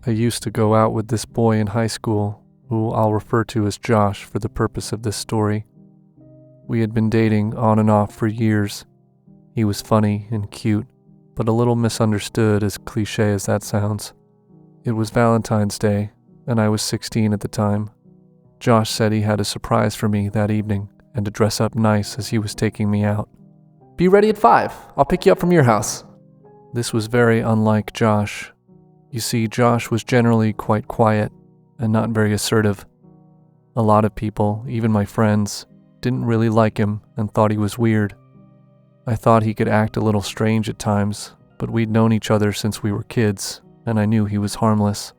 I used to go out with this boy in high school, who I'll refer to as Josh for the purpose of this story. We had been dating on and off for years. He was funny and cute, but a little misunderstood, as cliche as that sounds. It was Valentine's Day, and I was 16 at the time. Josh said he had a surprise for me that evening and to dress up nice as he was taking me out. Be ready at 5. I'll pick you up from your house. This was very unlike Josh. You see, Josh was generally quite quiet and not very assertive. A lot of people, even my friends, didn't really like him and thought he was weird. I thought he could act a little strange at times, but we'd known each other since we were kids, and I knew he was harmless.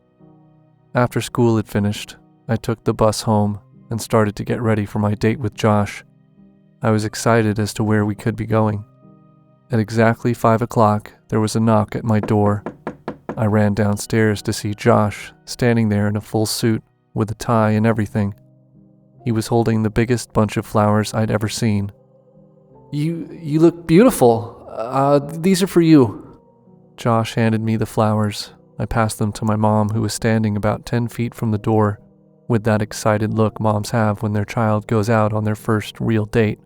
After school had finished, I took the bus home and started to get ready for my date with Josh. I was excited as to where we could be going. At exactly 5 o'clock, there was a knock at my door. I ran downstairs to see Josh standing there in a full suit with a tie and everything. He was holding the biggest bunch of flowers I'd ever seen. You look beautiful. These are for you. Josh handed me the flowers. I passed them to my mom, who was standing about 10 feet from the door, with that excited look moms have when their child goes out on their first real date.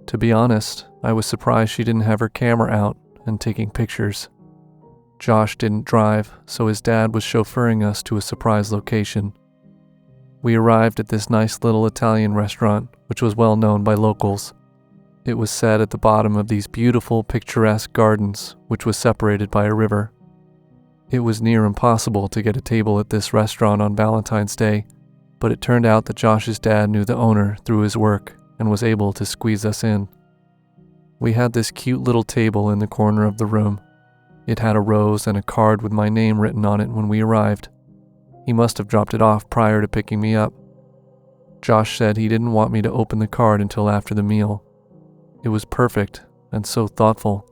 To be honest, I was surprised she didn't have her camera out and taking pictures. Josh didn't drive, so his dad was chauffeuring us to a surprise location. We arrived at this nice little Italian restaurant, which was well known by locals. It was set at the bottom of these beautiful, picturesque gardens, which was separated by a river. It was near impossible to get a table at this restaurant on Valentine's Day, but it turned out that Josh's dad knew the owner through his work and was able to squeeze us in. We had this cute little table in the corner of the room. It had a rose and a card with my name written on it when we arrived. He must have dropped it off prior to picking me up. Josh said he didn't want me to open the card until after the meal. It was perfect and so thoughtful.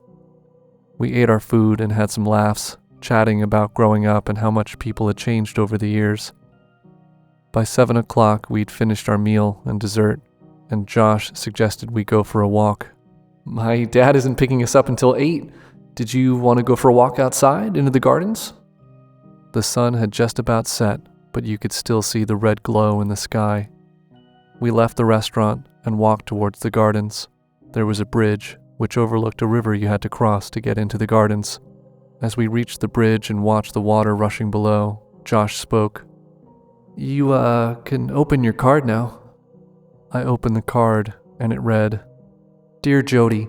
We ate our food and had some laughs, chatting about growing up and how much people had changed over the years. By 7 o'clock, we'd finished our meal and dessert, and Josh suggested we go for a walk. My dad isn't picking us up until 8. Did you want to go for a walk outside into the gardens? The sun had just about set, but you could still see the red glow in the sky. We left the restaurant and walked towards the gardens. There was a bridge, which overlooked a river you had to cross to get into the gardens. As we reached the bridge and watched the water rushing below, Josh spoke. You, can open your card now. I opened the card, and it read, Dear Jody,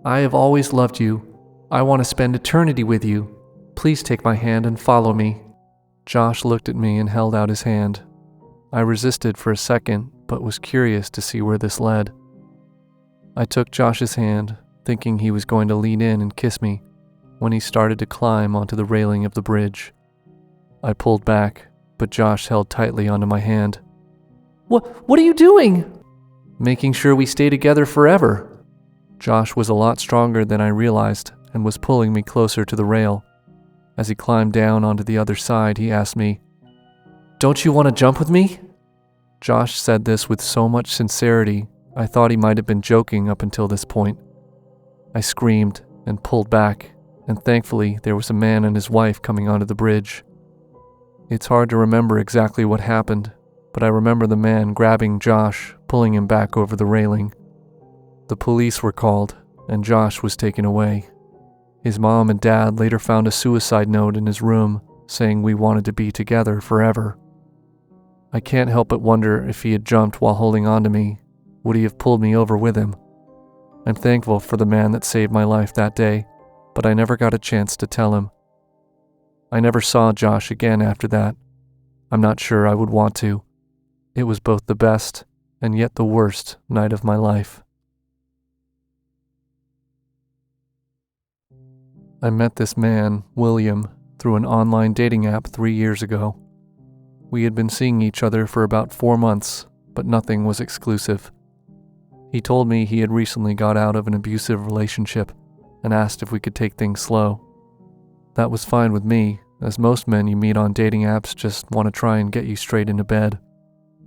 I have always loved you. I want to spend eternity with you. Please take my hand and follow me. Josh looked at me and held out his hand. I resisted for a second, but was curious to see where this led. I took Josh's hand, thinking he was going to lean in and kiss me, when he started to climb onto the railing of the bridge. I pulled back, but Josh held tightly onto my hand. What are you doing? Making sure we stay together forever. Josh was a lot stronger than I realized and was pulling me closer to the rail. As he climbed down onto the other side, he asked me, Don't you want to jump with me? Josh said this with so much sincerity, I thought he might have been joking up until this point. I screamed and pulled back, and thankfully there was a man and his wife coming onto the bridge. It's hard to remember exactly what happened, but I remember the man grabbing Josh, pulling him back over the railing. The police were called, and Josh was taken away. His mom and dad later found a suicide note in his room, saying we wanted to be together forever. I can't help but wonder if he had jumped while holding on to me, would he have pulled me over with him? I'm thankful for the man that saved my life that day, but I never got a chance to tell him. I never saw Josh again after that. I'm not sure I would want to. It was both the best and yet the worst night of my life. I met this man, William, through an online dating app 3 years ago. We had been seeing each other for about 4 months, but nothing was exclusive. He told me he had recently got out of an abusive relationship and asked if we could take things slow. That was fine with me, as most men you meet on dating apps just want to try and get you straight into bed.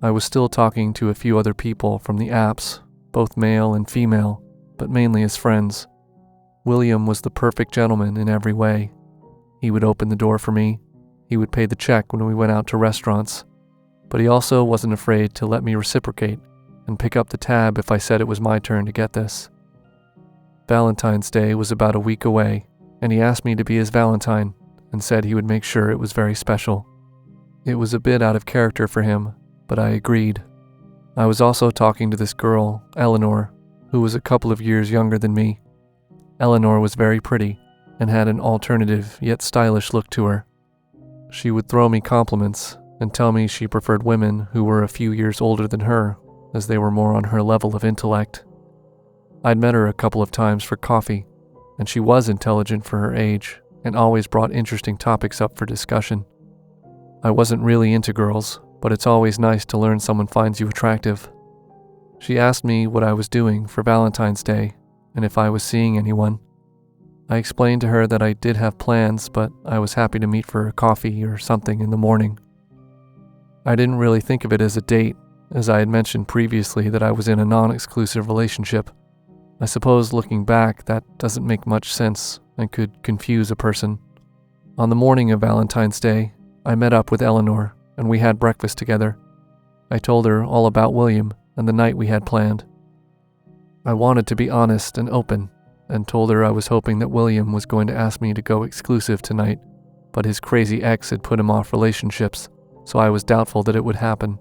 I was still talking to a few other people from the apps, both male and female, but mainly as friends. William was the perfect gentleman in every way. He would open the door for me. He would pay the check when we went out to restaurants, but he also wasn't afraid to let me reciprocate and pick up the tab if I said it was my turn to get this. Valentine's Day was about a week away, and he asked me to be his Valentine and said he would make sure it was very special. It was a bit out of character for him, but I agreed. I was also talking to this girl, Eleanor, who was a couple of years younger than me. Eleanor was very pretty and had an alternative yet stylish look to her. She would throw me compliments and tell me she preferred women who were a few years older than her, as they were more on her level of intellect. I'd met her a couple of times for coffee, and she was intelligent for her age and always brought interesting topics up for discussion. I wasn't really into girls, but it's always nice to learn someone finds you attractive. She asked me what I was doing for Valentine's Day and if I was seeing anyone. I explained to her that I did have plans, but I was happy to meet for a coffee or something in the morning. I didn't really think of it as a date, as I had mentioned previously that I was in a non-exclusive relationship. I suppose looking back, that doesn't make much sense and could confuse a person. On the morning of Valentine's Day, I met up with Eleanor and we had breakfast together. I told her all about William and the night we had planned. I wanted to be honest and open and told her I was hoping that William was going to ask me to go exclusive tonight, but his crazy ex had put him off relationships, so I was doubtful that it would happen.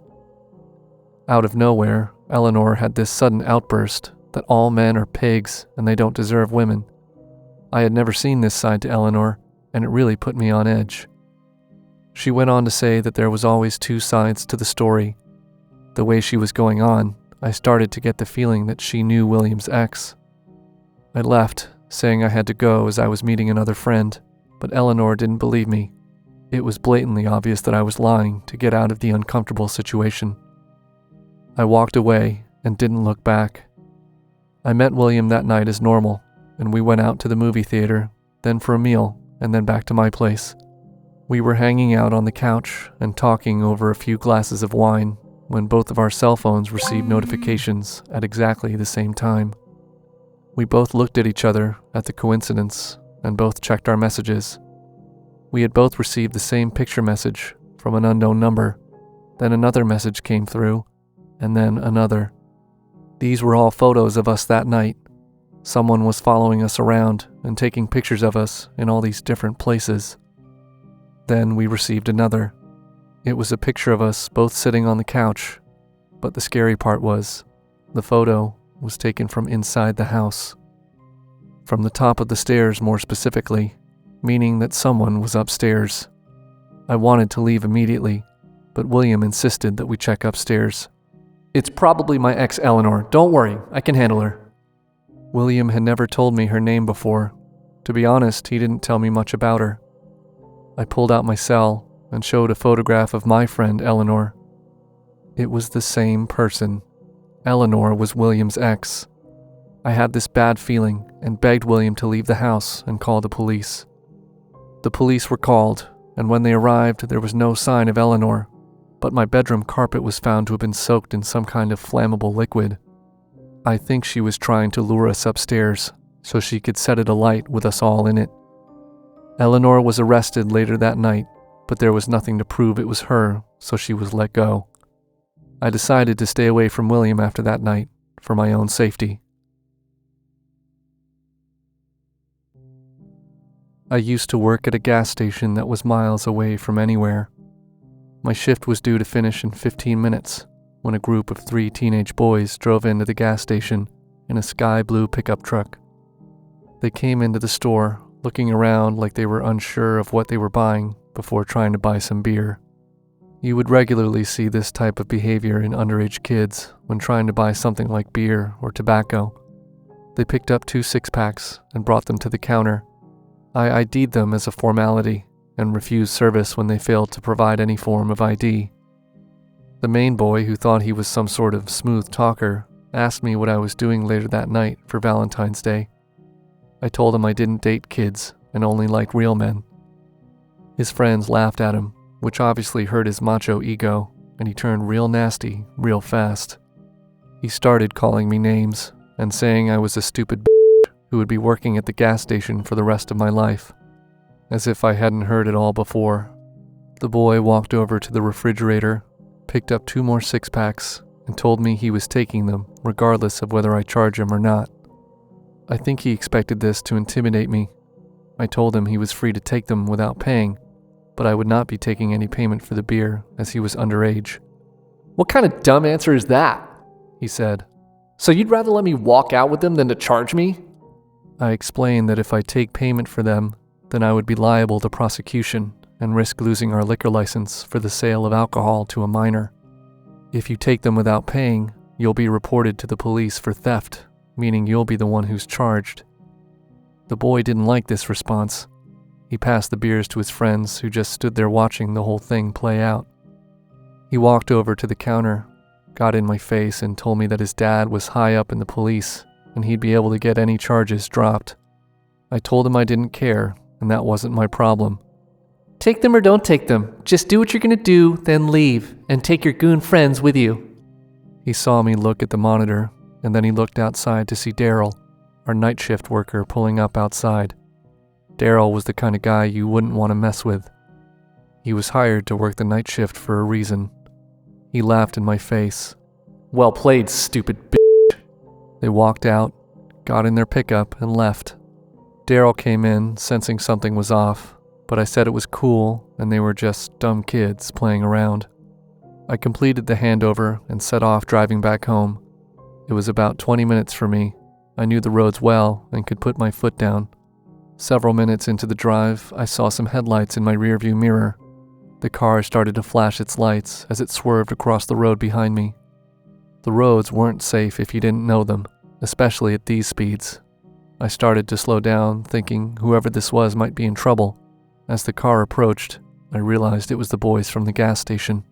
Out of nowhere, Eleanor had this sudden outburst that all men are pigs and they don't deserve women. I had never seen this side to Eleanor, and it really put me on edge. She went on to say that there was always two sides to the story. The way she was going on, I started to get the feeling that she knew William's ex. I left, saying I had to go as I was meeting another friend, but Eleanor didn't believe me. It was blatantly obvious that I was lying to get out of the uncomfortable situation. I walked away and didn't look back. I met William that night as normal, and we went out to the movie theater, then for a meal, and then back to my place. We were hanging out on the couch and talking over a few glasses of wine when both of our cell phones received notifications at exactly the same time. We both looked at each other at the coincidence and both checked our messages. We had both received the same picture message from an unknown number. Then another message came through, and then another. These were all photos of us that night. Someone was following us around and taking pictures of us in all these different places. Then we received another. It was a picture of us both sitting on the couch, but the scary part was, the photo was taken from inside the house. From the top of the stairs more specifically, meaning that someone was upstairs. I wanted to leave immediately, but William insisted that we check upstairs. "It's probably my ex Eleanor, don't worry, I can handle her." William had never told me her name before. To be honest, he didn't tell me much about her. I pulled out my cell and showed a photograph of my friend Eleanor. It was the same person. Eleanor was William's ex. I had this bad feeling and begged William to leave the house and call the police. The police were called, and when they arrived, there was no sign of Eleanor, but my bedroom carpet was found to have been soaked in some kind of flammable liquid. I think she was trying to lure us upstairs so she could set it alight with us all in it. Eleanor was arrested later that night, but there was nothing to prove it was her, so she was let go. I decided to stay away from William after that night, for my own safety. I used to work at a gas station that was miles away from anywhere. My shift was due to finish in 15 minutes when a group of 3 teenage boys drove into the gas station in a sky blue pickup truck. They came into the store, looking around like they were unsure of what they were buying before trying to buy some beer. You would regularly see this type of behavior in underage kids when trying to buy something like beer or tobacco. They picked up 2 six-packs and brought them to the counter. I ID'd them as a formality and refused service when they failed to provide any form of ID. The main boy, who thought he was some sort of smooth talker, asked me what I was doing later that night for Valentine's Day. I told him I didn't date kids and only liked real men. His friends laughed at him, which obviously hurt his macho ego, and he turned real nasty real fast. He started calling me names and saying I was a stupid bitch who would be working at the gas station for the rest of my life, as if I hadn't heard it all before. The boy walked over to the refrigerator, picked up 2 more six-packs, and told me he was taking them regardless of whether I charge him or not. I think he expected this to intimidate me. I told him he was free to take them without paying, but I would not be taking any payment for the beer as he was underage. "What kind of dumb answer is that?" he said. "So you'd rather let me walk out with them than to charge me?" I explained that if I take payment for them, then I would be liable to prosecution and risk losing our liquor license for the sale of alcohol to a minor. If you take them without paying, you'll be reported to the police for theft, meaning you'll be the one who's charged. The boy didn't like this response. He passed the beers to his friends who just stood there watching the whole thing play out. He walked over to the counter, got in my face, and told me that his dad was high up in the police and he'd be able to get any charges dropped. I told him I didn't care and that wasn't my problem. "Take them or don't take them. Just do what you're gonna do, then leave, and take your goon friends with you." He saw me look at the monitor, and then he looked outside to see Daryl, our night shift worker, pulling up outside. Daryl was the kind of guy you wouldn't want to mess with. He was hired to work the night shift for a reason. He laughed in my face. "Well played, stupid bitch." They walked out, got in their pickup, and left. Daryl came in, sensing something was off, but I said it was cool and they were just dumb kids playing around. I completed the handover and set off driving back home. It was about 20 minutes for me. I knew the roads well and could put my foot down. Several minutes into the drive, I saw some headlights in my rearview mirror. The car started to flash its lights as it swerved across the road behind me. The roads weren't safe if you didn't know them, especially at these speeds. I started to slow down, thinking whoever this was might be in trouble. As the car approached, I realized it was the boys from the gas station.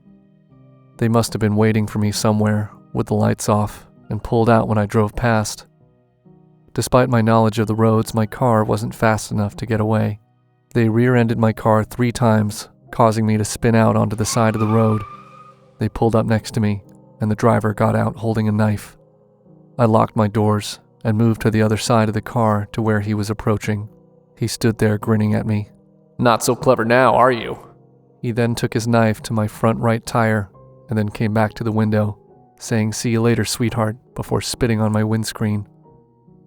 They must have been waiting for me somewhere, with the lights off, and pulled out when I drove past. Despite my knowledge of the roads, my car wasn't fast enough to get away. They rear-ended my car 3 times, causing me to spin out onto the side of the road. They pulled up next to me, and the driver got out holding a knife. I locked my doors and moved to the other side of the car to where he was approaching. He stood there grinning at me. "Not so clever now, are you?" He then took his knife to my front right tire and then came back to the window, saying, "See you later, sweetheart," before spitting on my windscreen.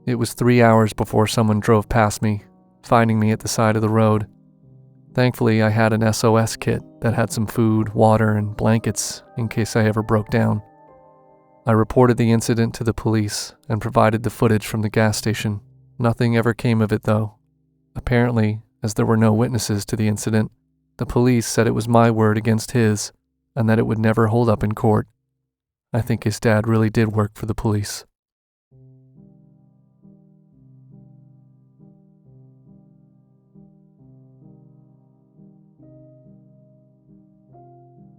It was 3 hours before someone drove past me, finding me at the side of the road. Thankfully, I had an SOS kit that had some food, water, and blankets in case I ever broke down. I reported the incident to the police and provided the footage from the gas station. Nothing ever came of it, though. Apparently, as there were no witnesses to the incident, the police said it was my word against his and that it would never hold up in court. I think his dad really did work for the police.